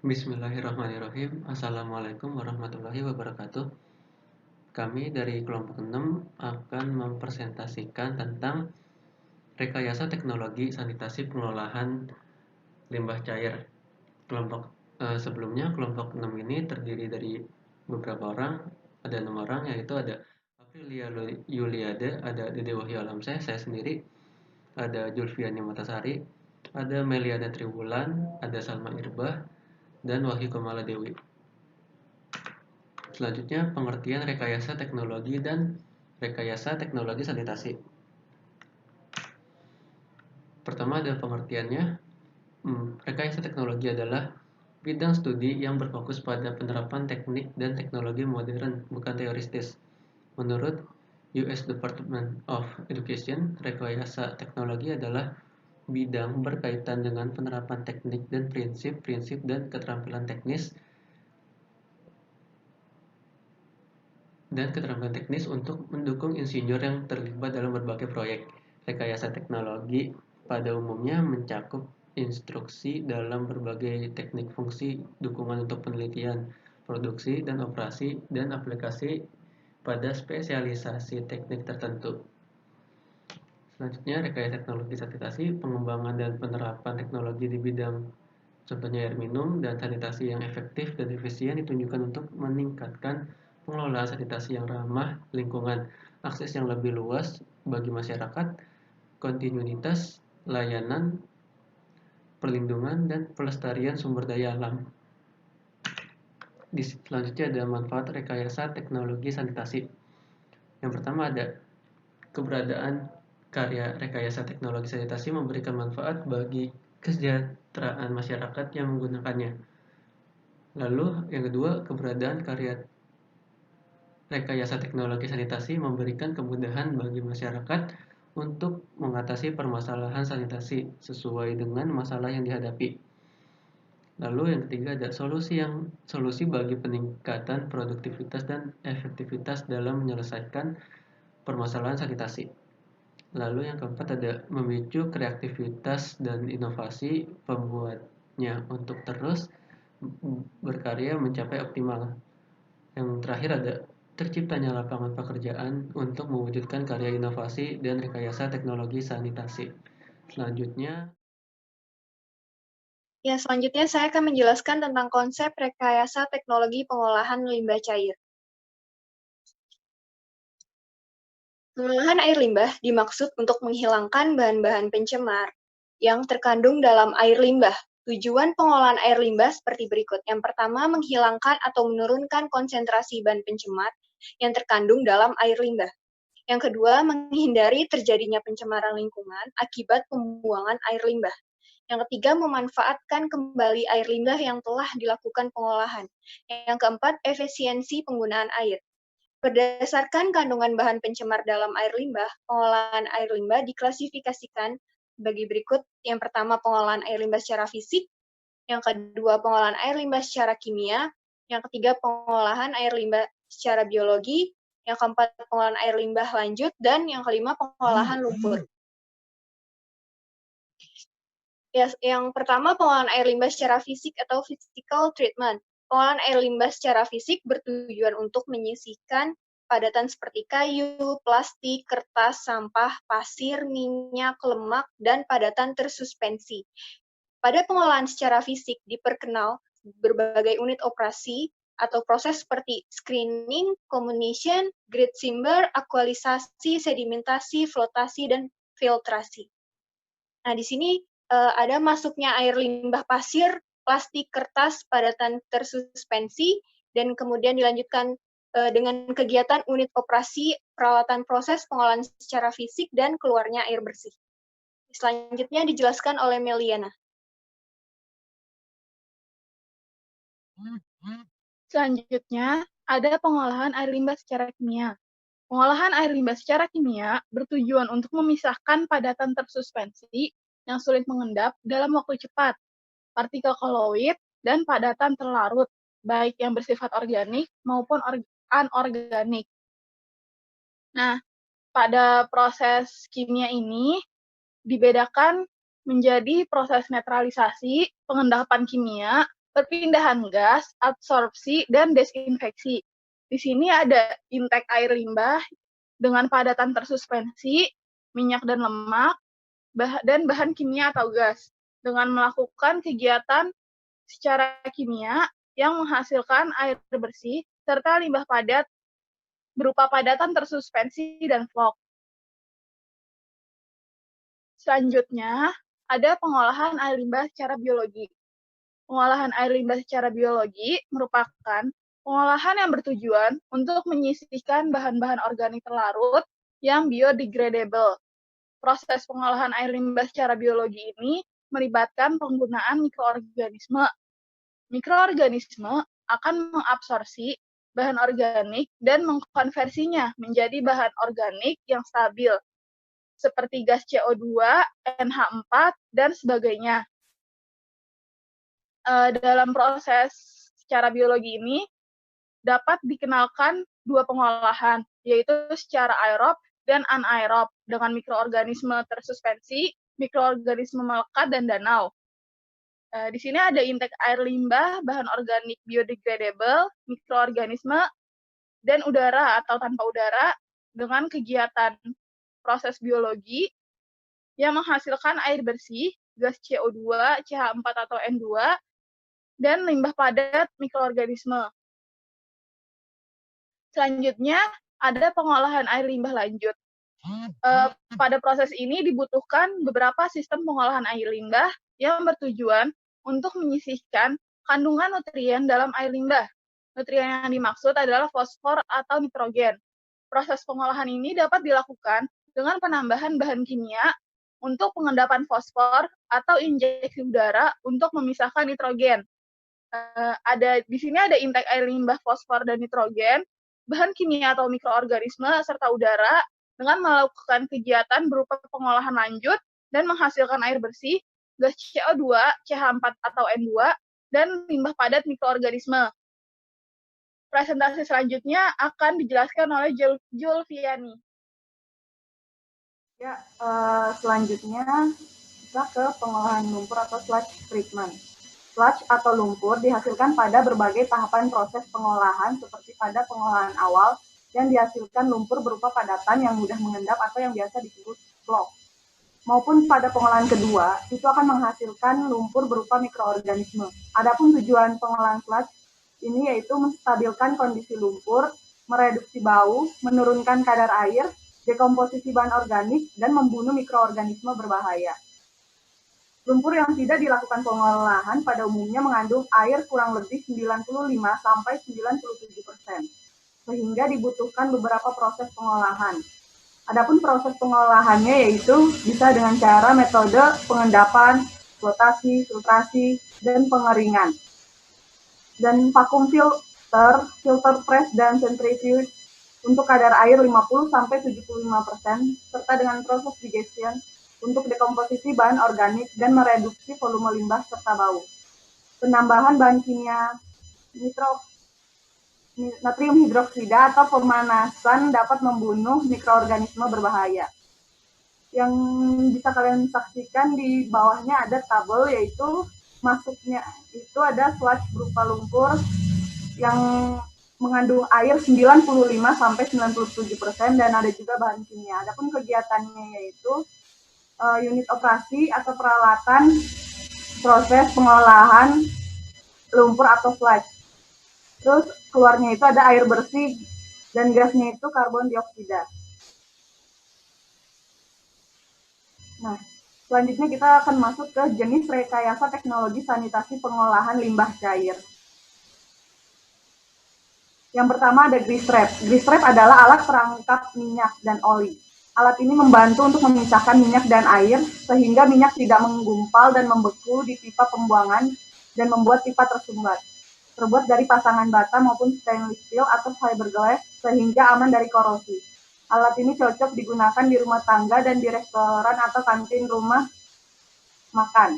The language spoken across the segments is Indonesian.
Bismillahirrahmanirrahim. Assalamualaikum warahmatullahi wabarakatuh. Kami dari kelompok 6 akan mempresentasikan tentang rekayasa teknologi sanitasi pengelolaan limbah cair. Sebelumnya kelompok 6 ini terdiri dari beberapa orang, ada 6 orang, yaitu ada Aprilia Yuliade, ada Dede Wahyu Alamsyah, saya sendiri, ada Julfiani Matasari, ada Meliana Triwulan, ada Salma Irbah, dan Wahyu Kamala Dewi. Selanjutnya, pengertian rekayasa teknologi dan rekayasa teknologi sanitasi. Pertama ada pengertiannya. Rekayasa teknologi adalah bidang studi yang berfokus pada penerapan teknik dan teknologi modern, bukan teoristis. Menurut US Department of Education, rekayasa teknologi adalah bidang berkaitan dengan penerapan teknik dan prinsip-prinsip dan keterampilan teknis untuk mendukung insinyur yang terlibat dalam berbagai proyek. Rekayasa teknologi pada umumnya mencakup instruksi dalam berbagai teknik fungsi dukungan untuk penelitian, produksi, dan operasi, dan aplikasi pada spesialisasi teknik tertentu. Selanjutnya, rekayasa teknologi sanitasi, pengembangan dan penerapan teknologi di bidang contohnya air minum dan sanitasi yang efektif dan efisien ditunjukkan untuk meningkatkan pengelolaan sanitasi yang ramah lingkungan, akses yang lebih luas bagi masyarakat, kontinuitas layanan, perlindungan, dan pelestarian sumber daya alam. Selanjutnya ada manfaat rekayasa teknologi sanitasi. Yang pertama ada keberadaan karya rekayasa teknologi sanitasi memberikan manfaat bagi kesejahteraan masyarakat yang menggunakannya. Lalu yang kedua, keberadaan karya rekayasa teknologi sanitasi memberikan kemudahan bagi masyarakat untuk mengatasi permasalahan sanitasi sesuai dengan masalah yang dihadapi. Lalu yang ketiga ada solusi bagi peningkatan produktivitas dan efektivitas dalam menyelesaikan permasalahan sanitasi. Lalu yang keempat ada memicu kreativitas dan inovasi pembuatnya untuk terus berkarya mencapai optimal. Yang terakhir ada terciptanya lapangan pekerjaan untuk mewujudkan karya inovasi dan rekayasa teknologi sanitasi. Selanjutnya Selanjutnya saya akan menjelaskan tentang konsep rekayasa teknologi pengolahan limbah cair. Pengolahan air limbah dimaksud untuk menghilangkan bahan-bahan pencemar yang terkandung dalam air limbah. Tujuan pengolahan air limbah seperti berikut. Yang pertama, menghilangkan atau menurunkan konsentrasi bahan pencemar yang terkandung dalam air limbah. Yang kedua, menghindari terjadinya pencemaran lingkungan akibat pembuangan air limbah. Yang ketiga, memanfaatkan kembali air limbah yang telah dilakukan pengolahan. Yang keempat, efisiensi penggunaan air. Berdasarkan kandungan bahan pencemar dalam air limbah, pengolahan air limbah diklasifikasikan bagi berikut. Yang pertama, pengolahan air limbah secara fisik. Yang kedua, pengolahan air limbah secara kimia. Yang ketiga, pengolahan air limbah secara biologi. Yang keempat, pengolahan air limbah lanjut. Dan yang kelima, pengolahan lumpur. Yang pertama, pengolahan air limbah secara fisik atau physical treatment. Pengolahan air limbah secara fisik bertujuan untuk menyisihkan padatan seperti kayu, plastik, kertas, sampah, pasir, minyak, lemak, dan padatan tersuspensi. Pada pengolahan secara fisik diperkenal berbagai unit operasi atau proses seperti screening, comminution, grid simmer, akualisasi, sedimentasi, flotasi, dan filtrasi. Nah, di sini ada masuknya air limbah pasir, plastik, kertas, padatan tersuspensi, dan kemudian dilanjutkan dengan kegiatan unit operasi, peralatan proses pengolahan secara fisik, dan keluarnya air bersih. Selanjutnya dijelaskan oleh Meliana. Selanjutnya, ada pengolahan air limbah secara kimia. Pengolahan air limbah secara kimia bertujuan untuk memisahkan padatan tersuspensi yang sulit mengendap dalam waktu cepat, partikel koloid, dan padatan terlarut, baik yang bersifat organik maupun anorganik. Nah, pada proses kimia ini dibedakan menjadi proses netralisasi, pengendapan kimia, perpindahan gas, absorpsi, dan desinfeksi. Di sini ada intake air limbah dengan padatan tersuspensi, minyak dan lemak, dan bahan kimia atau gas, dengan melakukan kegiatan secara kimia yang menghasilkan air bersih serta limbah padat berupa padatan tersuspensi dan fog. Selanjutnya, ada pengolahan air limbah secara biologi. Pengolahan air limbah secara biologi merupakan pengolahan yang bertujuan untuk menyisihkan bahan-bahan organik terlarut yang biodegradable. Proses pengolahan air limbah secara biologi ini melibatkan penggunaan mikroorganisme. Mikroorganisme akan mengabsorpsi bahan organik dan mengkonversinya menjadi bahan organik yang stabil, seperti gas CO2, NH4, dan sebagainya. Dalam proses secara biologi ini dapat dikenalkan dua pengolahan, yaitu secara aerob dan anaerob, dengan mikroorganisme tersuspensi, mikroorganisme melekat, dan danau. Di sini ada intake air limbah, bahan organik biodegradable, mikroorganisme, dan udara atau tanpa udara dengan kegiatan proses biologi yang menghasilkan air bersih, gas CO2, CH4 atau N2, dan limbah padat mikroorganisme. Selanjutnya, ada pengolahan air limbah lanjut. Pada proses ini dibutuhkan beberapa sistem pengolahan air limbah yang bertujuan untuk menyisihkan kandungan nutrien dalam air limbah. Nutrien yang dimaksud adalah fosfor atau nitrogen. Proses pengolahan ini dapat dilakukan dengan penambahan bahan kimia untuk pengendapan fosfor atau injeksi udara untuk memisahkan nitrogen. Di sini ada intake air limbah fosfor dan nitrogen, bahan kimia atau mikroorganisme, serta udara dengan melakukan kegiatan berupa pengolahan lanjut dan menghasilkan air bersih, gas CO2, CH4 atau N2, dan limbah padat mikroorganisme. Presentasi selanjutnya akan dijelaskan oleh Julfiani. Ya, selanjutnya kita ke pengolahan lumpur atau sludge treatment. Sludge atau lumpur dihasilkan pada berbagai tahapan proses pengolahan seperti pada pengolahan awal yang dihasilkan lumpur berupa padatan yang mudah mengendap atau yang biasa disebut vlog. Maupun pada pengolahan kedua, itu akan menghasilkan lumpur berupa mikroorganisme. Adapun tujuan pengolahan sludge ini yaitu menstabilkan kondisi lumpur, mereduksi bau, menurunkan kadar air, dekomposisi bahan organik, dan membunuh mikroorganisme berbahaya. Lumpur yang tidak dilakukan pengolahan pada umumnya mengandung air kurang lebih 95-97%, sehingga dibutuhkan beberapa proses pengolahan. Adapun proses pengolahannya yaitu bisa dengan cara metode pengendapan, flotasi, filtrasi, dan pengeringan. Dan vakum filter press, dan centrifuge untuk kadar air 50-75%, serta dengan proses digestion untuk dekomposisi bahan organik dan mereduksi volume limbah serta bau. Penambahan bahan kimia natrium hidroksida atau pemanasan dapat membunuh mikroorganisme berbahaya. Yang bisa kalian saksikan di bawahnya ada tabel, yaitu masuknya itu ada sludge berupa lumpur yang mengandung air 95-97% dan ada juga bahan kimia. Adapun kegiatannya yaitu unit operasi atau peralatan proses pengolahan lumpur atau sludge. Terus keluarnya itu ada air bersih dan gasnya itu karbon dioksida. Nah, selanjutnya kita akan masuk ke jenis rekayasa teknologi sanitasi pengolahan limbah cair. Yang pertama ada grease trap. Grease trap adalah alat perangkap minyak dan oli. Alat ini membantu untuk memisahkan minyak dan air sehingga minyak tidak menggumpal dan membeku di pipa pembuangan dan membuat pipa tersumbat. Terbuat dari pasangan bata maupun stainless steel atau fiberglass sehingga aman dari korosi. Alat ini cocok digunakan di rumah tangga dan di restoran atau kantin rumah makan.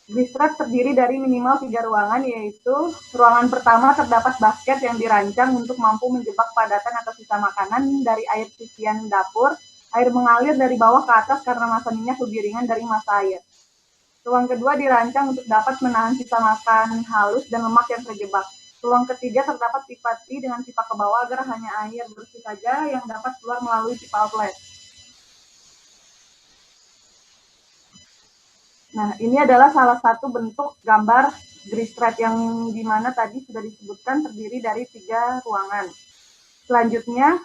Grease trap terdiri dari minimal 3 ruangan, yaitu ruangan pertama terdapat basket yang dirancang untuk mampu menjebak padatan atau sisa makanan dari air cucian dapur. Air mengalir dari bawah ke atas karena massa minyak lebih ringan dari massa air. Ruang kedua dirancang untuk dapat menahan sisa makan halus dan lemak yang terjebak. Ruang ketiga terdapat pipa T dengan pipa ke bawah agar hanya air bersih saja yang dapat keluar melalui pipa outlet. Nah, ini adalah salah satu bentuk gambar grease trap yang dimana tadi sudah disebutkan terdiri dari 3 ruangan. Selanjutnya,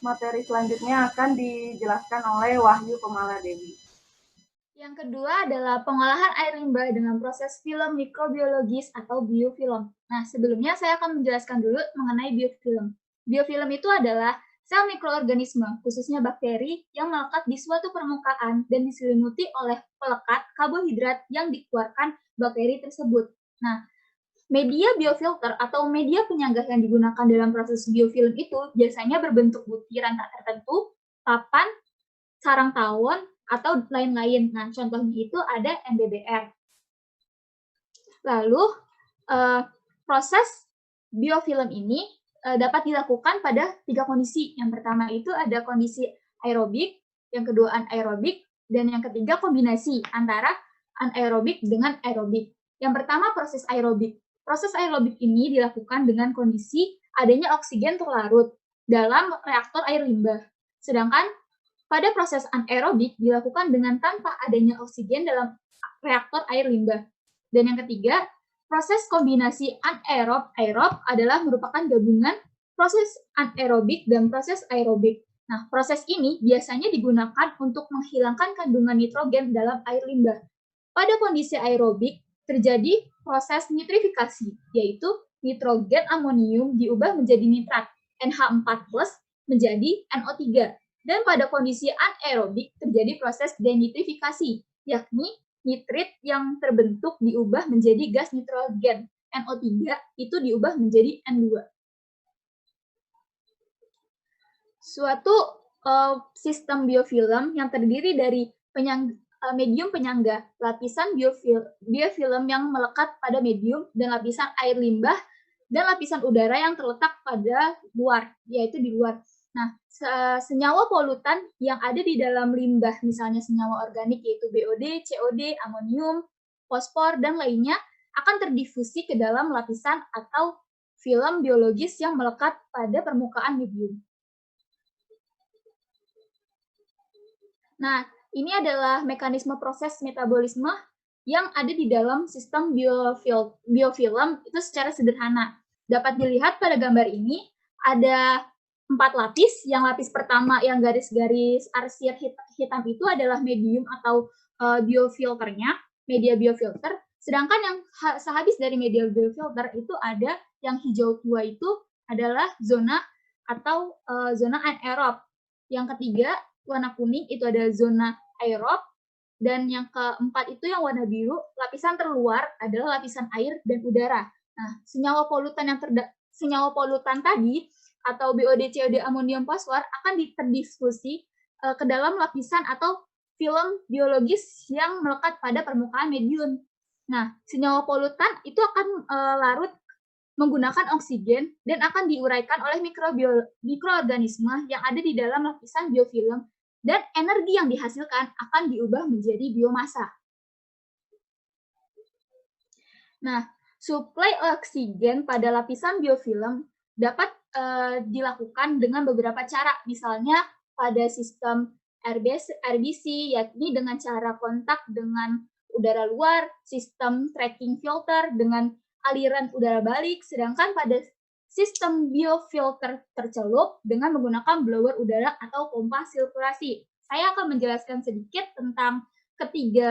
materi selanjutnya akan dijelaskan oleh Wahyu Kumaladewi. Yang kedua adalah pengolahan air limbah dengan proses film mikrobiologis atau biofilm. Nah, sebelumnya saya akan menjelaskan dulu mengenai biofilm. Biofilm itu adalah sel mikroorganisme, khususnya bakteri, yang melekat di suatu permukaan dan diselimuti oleh pelekat karbohidrat yang dikeluarkan bakteri tersebut. Nah, media biofilter atau media penyangga yang digunakan dalam proses biofilm itu biasanya berbentuk butiran tak tertentu, papan, sarang tawon, atau lain-lain. Nah, contohnya itu ada MBBR. Lalu, proses biofilm ini dapat dilakukan pada 3 kondisi. Yang pertama itu ada kondisi aerobik, yang kedua anaerobik, dan yang ketiga kombinasi antara anaerobik dengan aerobik. Yang pertama proses aerobik. Proses aerobik ini dilakukan dengan kondisi adanya oksigen terlarut dalam reaktor air limbah. Sedangkan pada proses anaerobik dilakukan dengan tanpa adanya oksigen dalam reaktor air limbah. Dan yang ketiga, proses kombinasi anaerob-aerob adalah merupakan gabungan proses anaerobik dan proses aerobik. Nah, proses ini biasanya digunakan untuk menghilangkan kandungan nitrogen dalam air limbah. Pada kondisi aerobik, terjadi proses nitrifikasi, yaitu nitrogen amonium diubah menjadi nitrat, NH4+ menjadi NO3. Dan pada kondisi anaerobik terjadi proses denitrifikasi, yakni nitrit yang terbentuk diubah menjadi gas nitrogen, NO3 itu diubah menjadi N2. Suatu sistem biofilm yang terdiri dari medium penyangga, lapisan biofilm yang melekat pada medium, dan lapisan air limbah, dan lapisan udara yang terletak pada luar, yaitu di luar. Nah, senyawa polutan yang ada di dalam limbah, misalnya senyawa organik yaitu BOD, COD, amonium, fosfor, dan lainnya, akan terdifusi ke dalam lapisan atau film biologis yang melekat pada permukaan medium. Nah, ini adalah mekanisme proses metabolisme yang ada di dalam sistem biofilm itu secara sederhana. Dapat dilihat pada gambar ini, ada 4 lapis. Yang lapis pertama yang garis-garis arsir hitam itu adalah medium atau biofilternya, media biofilter. Sedangkan yang sehabis dari media biofilter itu ada yang hijau tua itu adalah zona atau zona anaerob. Yang ketiga, warna kuning itu ada zona aerob. Dan yang keempat itu yang warna biru, lapisan terluar adalah lapisan air dan udara. Nah, senyawa polutan tadi atau BOD, COD, amonium, fosfor akan terdiskusi ke dalam lapisan atau film biologis yang melekat pada permukaan medium. Nah, senyawa polutan itu akan larut menggunakan oksigen dan akan diuraikan oleh mikroorganisme yang ada di dalam lapisan biofilm, dan energi yang dihasilkan akan diubah menjadi biomasa. Nah, suplai oksigen pada lapisan biofilm dapat dilakukan dengan beberapa cara, misalnya pada sistem RBC, yakni dengan cara kontak dengan udara luar, sistem tracking filter dengan aliran udara balik, sedangkan pada sistem biofilter tercelup dengan menggunakan blower udara atau pompa sirkulasi. Saya akan menjelaskan sedikit tentang ketiga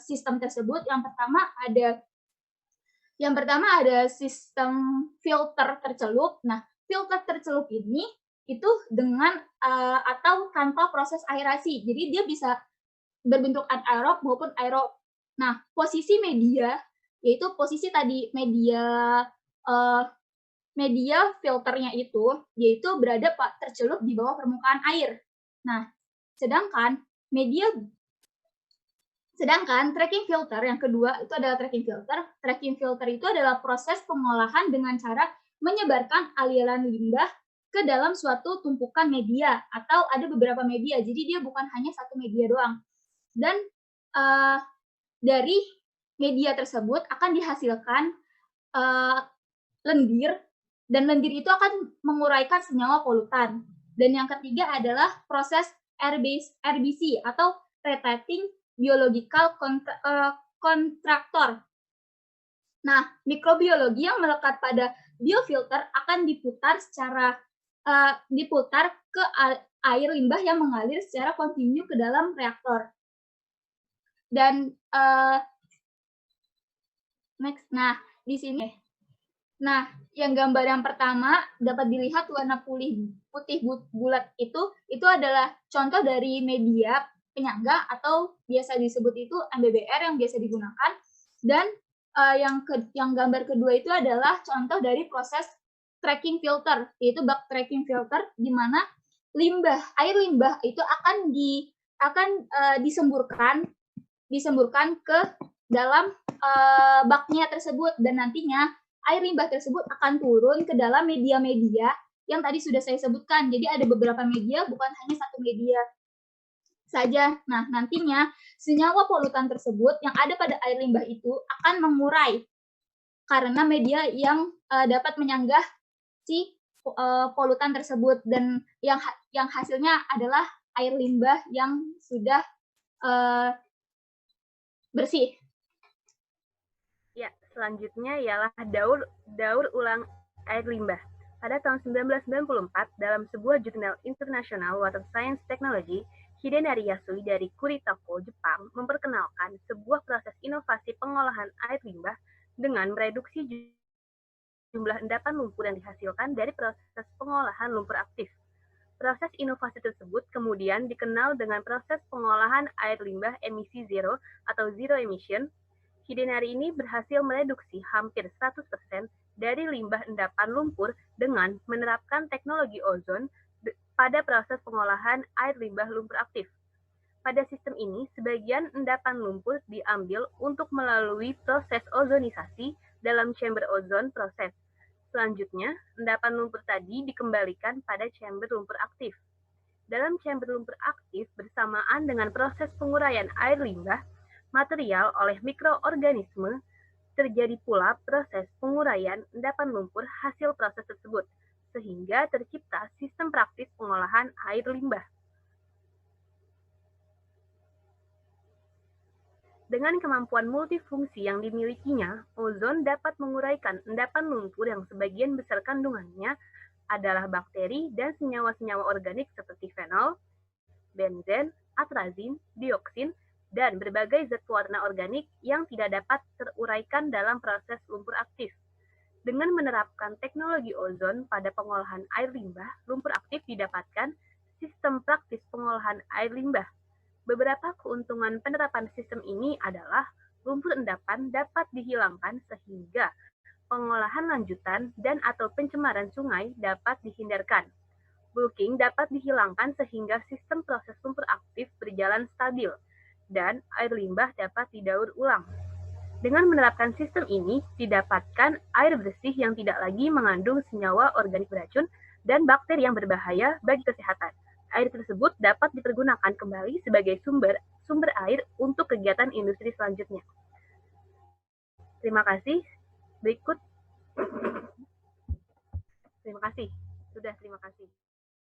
sistem tersebut. Yang pertama ada sistem filter tercelup. Nah, filter tercelup ini itu dengan atau tanpa proses aerasi. Jadi dia bisa berbentuk anaerob maupun aerob. Nah, posisi media, yaitu posisi tadi media filternya itu, yaitu berada tercelup di bawah permukaan air. Nah, sedangkan tracking filter yang kedua itu adalah tracking filter. Tracking filter itu adalah proses pengolahan dengan cara menyebarkan aliran limbah ke dalam suatu tumpukan media atau ada beberapa media. Jadi dia bukan hanya satu media doang. Dan dari media tersebut akan dihasilkan lendir, dan lendir itu akan menguraikan senyawa polutan. Dan yang ketiga adalah proses RBC atau Retracting Biological Contractor. Nah, mikrobiologi yang melekat pada biofilter akan diputar ke air limbah yang mengalir secara kontinu ke dalam reaktor. Dan next, nah di sini, nah yang gambar yang pertama dapat dilihat warna putih bulat itu adalah contoh dari media penyangga atau biasa disebut itu MBBR yang biasa digunakan. Dan yang gambar kedua itu adalah contoh dari proses tracking filter, yaitu bag tracking filter, di mana air limbah itu akan disemburkan ke dalam baknya tersebut, dan nantinya air limbah tersebut akan turun ke dalam media-media yang tadi sudah saya sebutkan. Jadi ada beberapa media, bukan hanya satu media saja. Nah, nantinya senyawa polutan tersebut yang ada pada air limbah itu akan mengurai karena media yang dapat menyanggah si polutan tersebut, dan yang hasilnya adalah air limbah yang sudah bersih. Ya, selanjutnya ialah daur ulang air limbah. Pada tahun 1994, dalam sebuah jurnal internasional Water Science Technology, Hidenari Yasui dari Kuritako, Jepang, memperkenalkan sebuah proses inovasi pengolahan air limbah dengan mereduksi jumlah endapan lumpur yang dihasilkan dari proses pengolahan lumpur aktif. Proses inovasi tersebut kemudian dikenal dengan proses pengolahan air limbah emisi zero atau zero emission. Hidenari ini berhasil mereduksi hampir 100% dari limbah endapan lumpur dengan menerapkan teknologi ozon pada proses pengolahan air limbah lumpur aktif. Pada sistem ini, sebagian endapan lumpur diambil untuk melalui proses ozonisasi dalam chamber ozon proses. Selanjutnya, endapan lumpur tadi dikembalikan pada chamber lumpur aktif. Dalam chamber lumpur aktif, bersamaan dengan proses penguraian air limbah material oleh mikroorganisme, terjadi pula proses penguraian endapan lumpur hasil proses tersebut, sehingga tercipta sistem praktis pengolahan air limbah. Dengan kemampuan multifungsi yang dimilikinya, ozon dapat menguraikan endapan lumpur yang sebagian besar kandungannya adalah bakteri dan senyawa-senyawa organik seperti fenol, benzen, atrazin, dioksin, dan berbagai zat pewarna organik yang tidak dapat teruraikan dalam proses lumpur aktif. Dengan menerapkan teknologi ozon pada pengolahan air limbah, lumpur aktif didapatkan sistem praktis pengolahan air limbah. Beberapa keuntungan penerapan sistem ini adalah lumpur endapan dapat dihilangkan sehingga pengolahan lanjutan dan atau pencemaran sungai dapat dihindarkan. Bulking dapat dihilangkan sehingga sistem proses lumpur aktif berjalan stabil dan air limbah dapat didaur ulang. Dengan menerapkan sistem ini, didapatkan air bersih yang tidak lagi mengandung senyawa organik beracun dan bakteri yang berbahaya bagi kesehatan. Air tersebut dapat dipergunakan kembali sebagai sumber air untuk kegiatan industri selanjutnya. Terima kasih. Berikut. Terima kasih. Terima kasih.